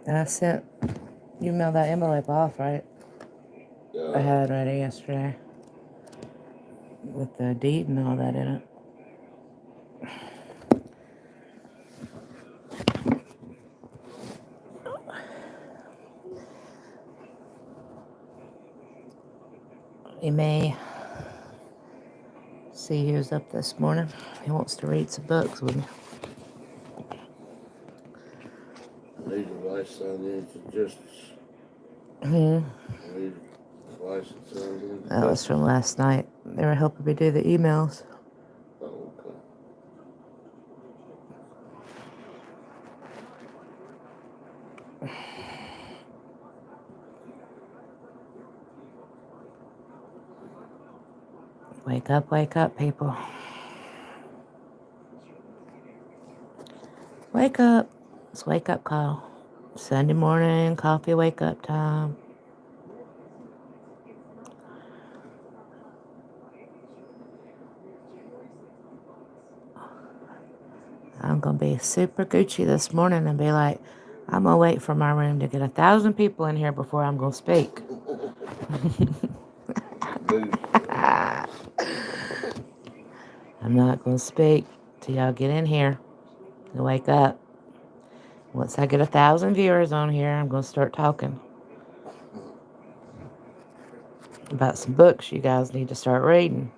I sent, you mailed that envelope off, right? I had it ready yesterday. With the deed and all that in it. You may see who's up this morning. He wants to read some books with me. Need advice on the injustice. Need advice on the injustice. That was from last night. They were helping me do the emails. Oh, okay. Wake up, people. Wake up. It's wake up call. Sunday morning, coffee wake up time. I'm going to be super Gucci this morning and be like, I'm going to wait for my room to get 1,000 people in here before I'm going to speak. I'm not going to speak till y'all get in here and wake up. Once I get 1,000 viewers on here, I'm going to start talking about some books you guys need to start reading.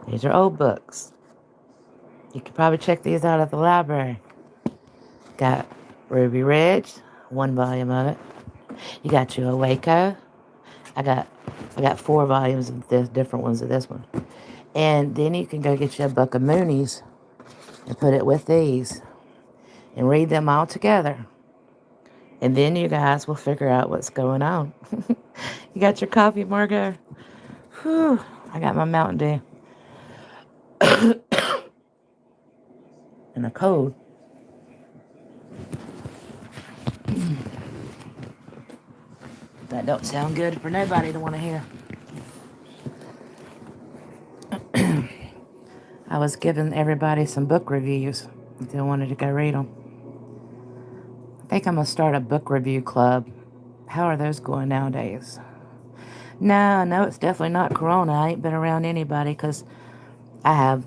These are old books. You can probably check these out at the library. Got Ruby Ridge, 1 volume of it. You got you a Waco. I got 4 volumes of this, different ones of this one. And then you can go get you a book of Moonies and put it with these and read them all together. And then you guys will figure out what's going on. You got your coffee, Margo? Whew, I got my Mountain Dew. And a cold. That don't sound good for nobody to want to hear. I was giving everybody some book reviews if they wanted to go read them. I think I'm going to start a book review club. How are those going nowadays? No, it's definitely not Corona. I ain't been around anybody because I have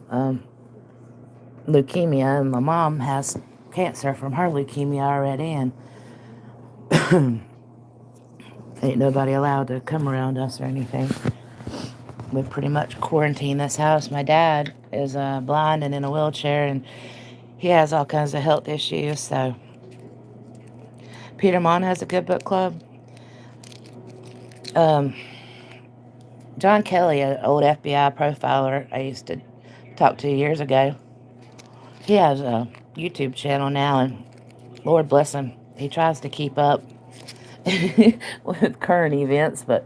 leukemia, and my mom has cancer from her leukemia already, and ain't nobody allowed to come around us or anything. We pretty much quarantine this house. My dad is blind and in a wheelchair, and he has all kinds of health issues, so Peter Mon has a good book club. John Kelly, an old FBI profiler I used to talk to years ago, he has a YouTube channel now, and Lord bless him, he tries to keep up with current events, but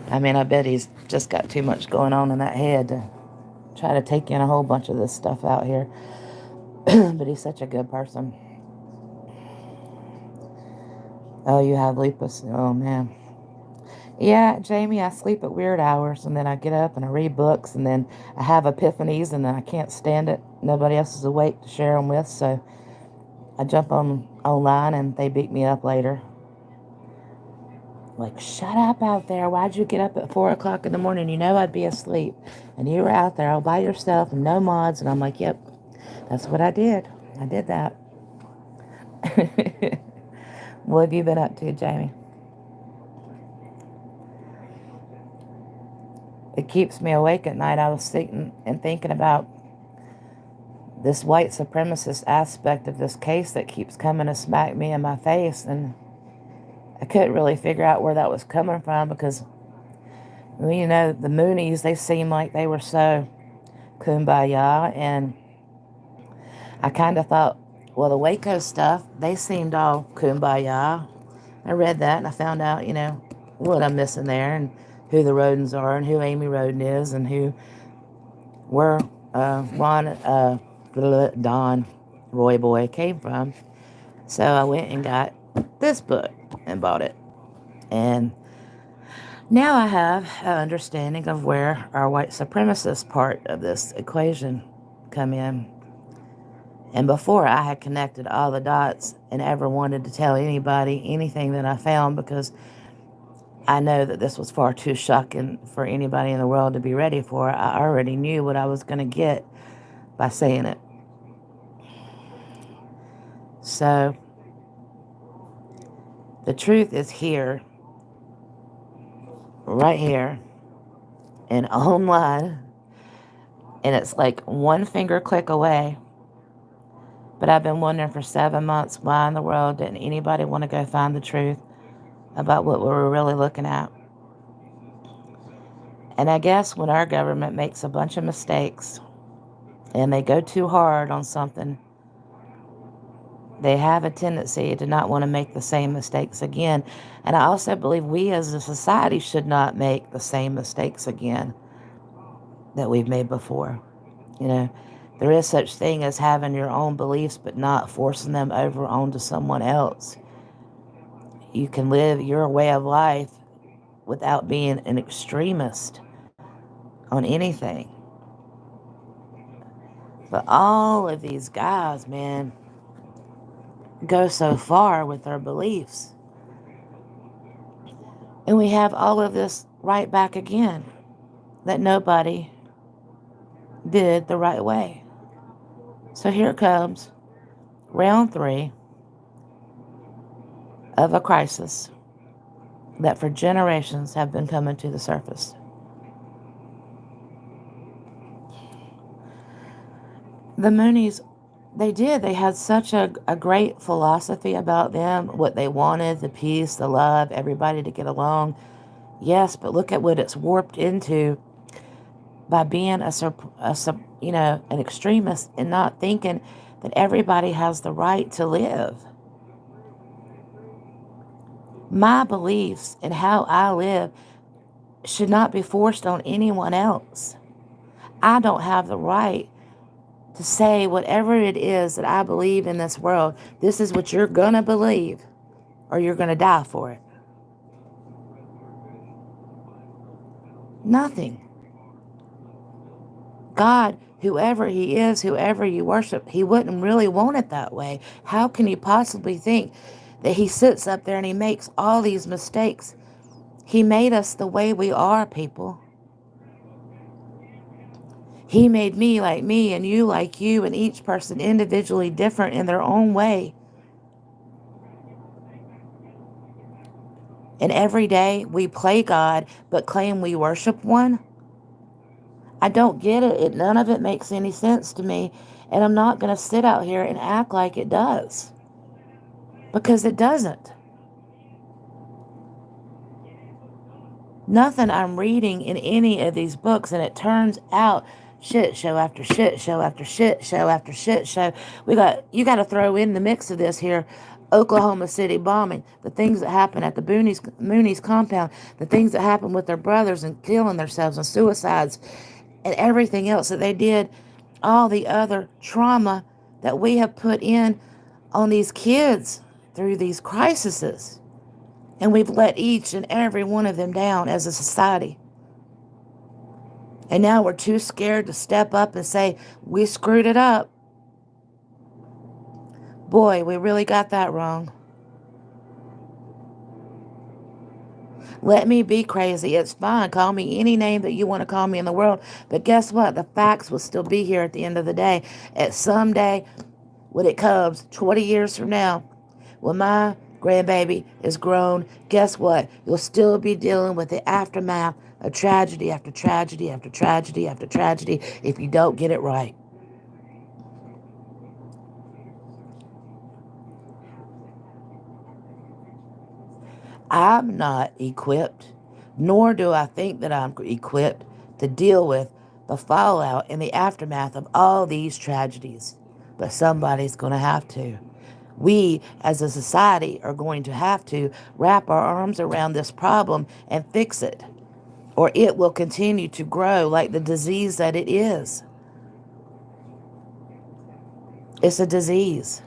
I mean, I bet he's just got too much going on in that head to try to take in a whole bunch of this stuff out here. But he's such a good person. Oh, you have lupus? Oh, man. Yeah, Jamie, I sleep at weird hours, and then I get up and I read books, and then I have epiphanies, and then I can't stand it. Nobody else is awake to share them with, so I jump online, and they beat me up later. Like, shut up out there. Why'd you get up at 4 o'clock in the morning? You know I'd be asleep. And you were out there all by yourself and no mods. And I'm like, yep, that's what I did. I did that. What have you been up to, Jamie? It keeps me awake at night. I was sitting and thinking about this white supremacist aspect of this case that keeps coming to smack me in my face. And I couldn't really figure out where that was coming from because, you know, the Moonies, they seemed like they were so kumbaya. And I kind of thought, well, the Waco stuff, they seemed all kumbaya. I read that and I found out, you know, what I'm missing there and who the Rodens are and who Amy Roden is and where Don Roy Boy came from. So I went and got this book and bought it. And Now I have an understanding of where our white supremacist part of this equation come in. And before, I had connected all the dots and ever wanted to tell anybody anything that I found, because I know that this was far too shocking for anybody in the world to be ready for. I already knew what I was going to get by saying it. So, the truth is here, right here, and online. And it's like one finger click away. But I've been wondering for 7 months, why in the world didn't anybody want to go find the truth about what we were really looking at? And I guess when our government makes a bunch of mistakes and they go too hard on something, they have a tendency to not want to make the same mistakes again. And I also believe we as a society should not make the same mistakes again that we've made before. You know, there is such thing as having your own beliefs but not forcing them over onto someone else. You can live your way of life without being an extremist on anything. But all of these guys, man, go so far with their beliefs. And we have all of this right back again, that nobody did the right way. So here comes round 3 of a crisis that for generations have been coming to the surface. The Moonies, they had such a great philosophy about them, what they wanted, the peace, the love, everybody to get along. Yes, but look at what it's warped into by being an extremist and not thinking that everybody has the right to live. My beliefs and how I live should not be forced on anyone else. I don't have the right to say whatever it is that I believe in this world. This is what you're going to believe, or you're going to die for it. Nothing. God, whoever he is, whoever you worship, he wouldn't really want it that way. How can you possibly think that he sits up there and he makes all these mistakes? He made us the way we are, people. He made me like me and you like you, and each person individually different in their own way. And every day we play God but claim we worship one. I don't get it. None of it makes any sense to me. And I'm not going to sit out here and act like it does. Because it doesn't. Nothing I'm reading in any of these books, and it turns out shit show after shit show after shit show after shit show. You got to throw in the mix of this here. Oklahoma City bombing, the things that happen at the Moonies compound, the things that happen with their brothers and killing themselves and suicides and everything else that they did, all the other trauma that we have put in on these kids through these crises. And we've let each and every one of them down as a society. And now we're too scared to step up and say, we screwed it up. Boy, we really got that wrong. Let me be crazy. It's fine. Call me any name that you want to call me in the world. But guess what? The facts will still be here at the end of the day. At some day, when it comes 20 years from now, when my grandbaby is grown, guess what? You'll still be dealing with the aftermath of tragedy after tragedy after tragedy after tragedy if you don't get it right. I'm not equipped, nor do I think that I'm equipped to deal with the fallout and the aftermath of all these tragedies. But somebody's going to have to. We, as a society, are going to have to wrap our arms around this problem and fix it, or it will continue to grow like the disease that it is. It's a disease.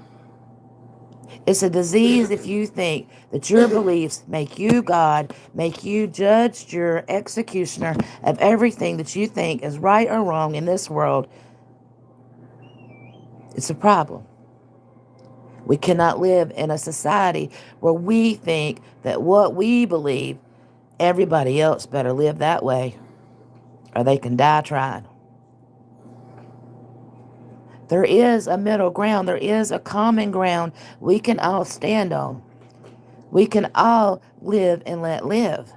It's a disease if you think that your beliefs make you God, make you judge, your executioner of everything that you think is right or wrong in this world. It's a problem. We cannot live in a society where we think that what we believe, everybody else better live that way or they can die trying. There is a middle ground. There is a common ground we can all stand on. We can all live and let live.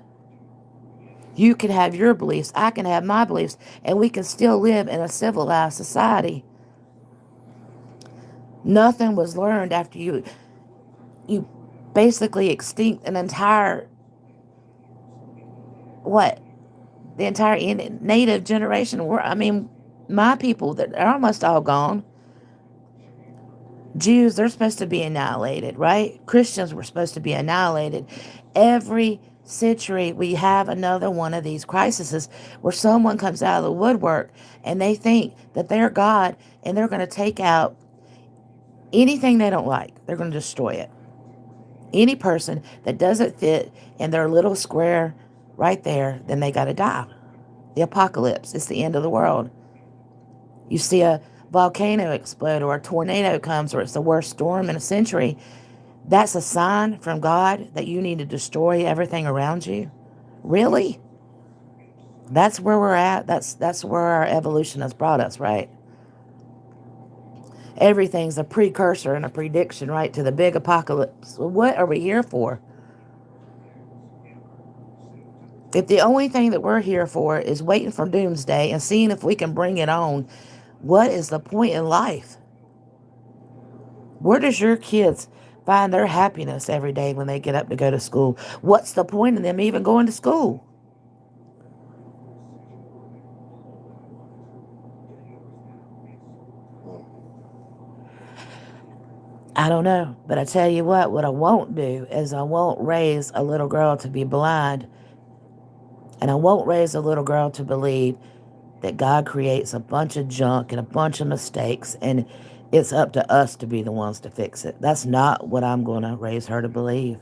You can have your beliefs. I can have my beliefs. And we can still live in a civilized society. Nothing was learned after you basically extinct an entire, what? The entire native generation. I mean, my people that are almost all gone. Jews, they're supposed to be annihilated, right? Christians were supposed to be annihilated. Every century, we have another one of these crises where someone comes out of the woodwork and they think that they're God and they're going to take out anything they don't like. They're going to destroy it. Any person that doesn't fit in their little square right there, then they got to die. The apocalypse. It's the end of the world. You see a volcano explode or a tornado comes or it's the worst storm in a century. That's a sign from God that you need to destroy everything around you? Really? That's where we're at. That's where our evolution has brought us, right? Everything's a precursor and a prediction, right, to the big apocalypse. Well, what are we here for? If the only thing that we're here for is waiting for doomsday and seeing if we can bring it on, what is the point in life? Where does your kids find their happiness every day when they get up to go to school? What's the point in them even going to school? I don't know. But I tell you what I won't do is I won't raise a little girl to be blind. And I won't raise a little girl to believe that God creates a bunch of junk and a bunch of mistakes and it's up to us to be the ones to fix it. That's not what I'm going to raise her to believe.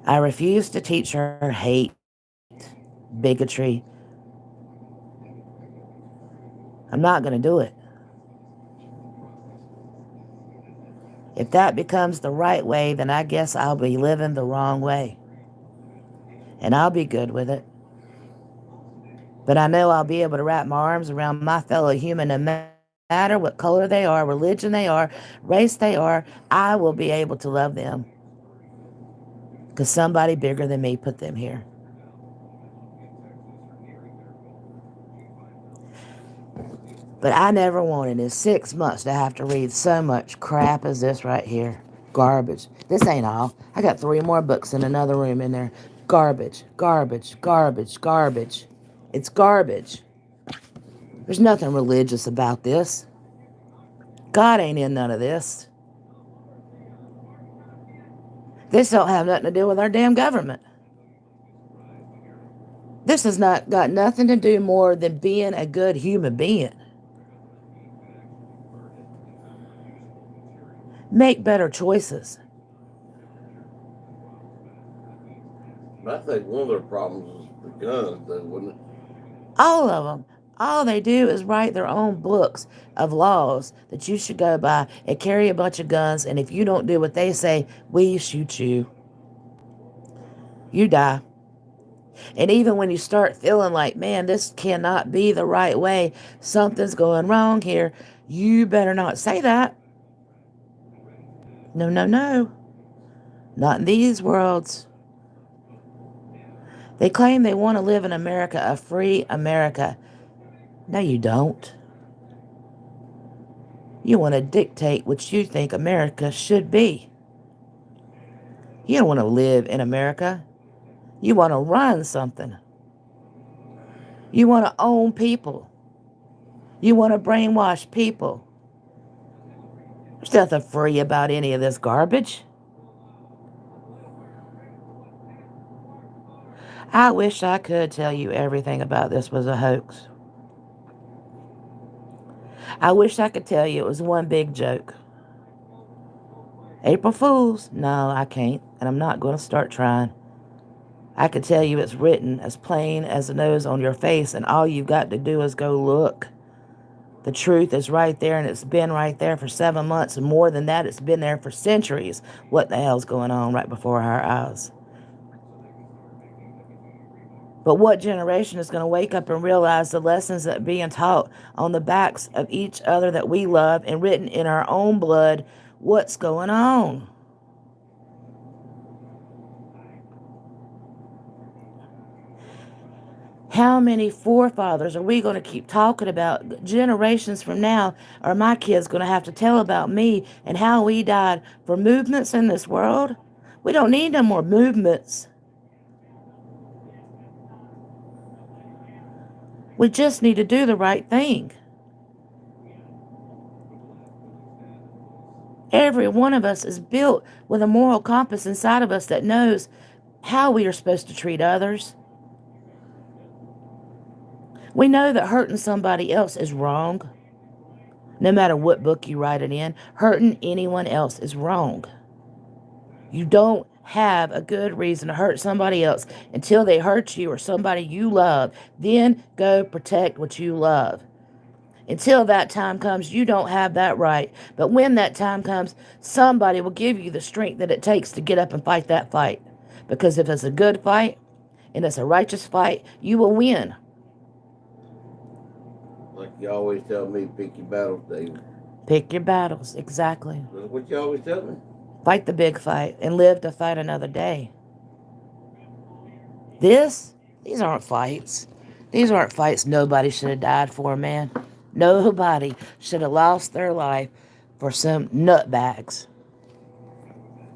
I refuse to teach her hate, bigotry. I'm not going to do it. If that becomes the right way, then I guess I'll be living the wrong way. And I'll be good with it. But I know I'll be able to wrap my arms around my fellow human no matter what color they are, religion they are, race they are. I will be able to love them. Because somebody bigger than me put them here. But I never wanted in 6 months to have to read so much crap as this right here. Garbage. This ain't all. I got 3 more books in another room in there. Garbage, garbage, garbage, garbage. It's garbage. There's nothing religious about this. God ain't in none of this. This don't have nothing to do with our damn government. This has not got nothing to do more than being a good human being. Make better choices. I think one of their problems is the guns, though, wouldn't it? All of them. All they do is write their own books of laws that you should go by and carry a bunch of guns. And if you don't do what they say, we shoot you. You die. And even when you start feeling like, man, this cannot be the right way, something's going wrong here, you better not say that. No, no, no. Not in these worlds. They claim they want to live in America, a free America. No, you don't. You want to dictate what you think America should be. You don't want to live in America. You want to run something. You want to own people. You want to brainwash people. There's nothing free about any of this garbage. I wish I could tell you everything about this was a hoax. I wish I could tell you it was one big joke. April Fools? No, I can't, and I'm not going to start trying. I could tell you it's written as plain as the nose on your face, and all you've got to do is go look. The truth is right there, and it's been right there for 7 months, and more than that, it's been there for centuries. What the hell's going on right before our eyes? But what generation is going to wake up and realize the lessons that are being taught on the backs of each other that we love and written in our own blood? What's going on? How many forefathers are we going to keep talking about? Generations from now, are my kids going to have to tell about me and how we died for movements in this world? We don't need no more movements. We just need to do the right thing. Every one of us is built with a moral compass inside of us that knows how we are supposed to treat others. We know that hurting somebody else is wrong. No matter what book you write it in, hurting anyone else is wrong. You don't have a good reason to hurt somebody else until they hurt you or somebody you love. Then go protect what you love. Until that time comes, you don't have that right. But when that time comes, somebody will give you the strength that it takes to get up and fight that fight. Because if it's a good fight and it's a righteous fight, you will win. Like you always tell me, pick your battles, David. Pick your battles, exactly. That's what you always tell me. Fight the big fight and live to fight another day. These aren't fights. These aren't fights nobody should have died for, man. Nobody should have lost their life for some nutbags.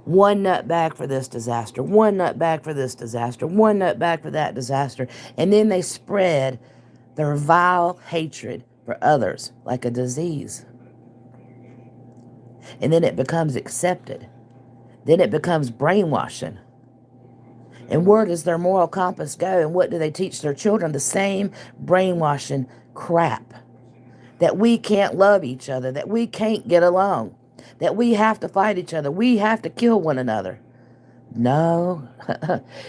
One nutbag for this disaster. One nutbag for this disaster. One nutbag for that disaster. And then they spread their vile hatred for others like a disease. And then it becomes accepted. Then it becomes brainwashing. And where does their moral compass go? And what do they teach their children? The same brainwashing crap. That we can't love each other. That we can't get along. That we have to fight each other. We have to kill one another. No.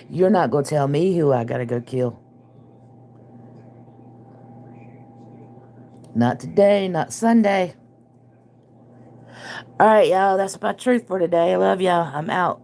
You're not going to tell me who I got to go kill. Not today. Not Sunday. All right, y'all. That's my truth for today. I love y'all. I'm out.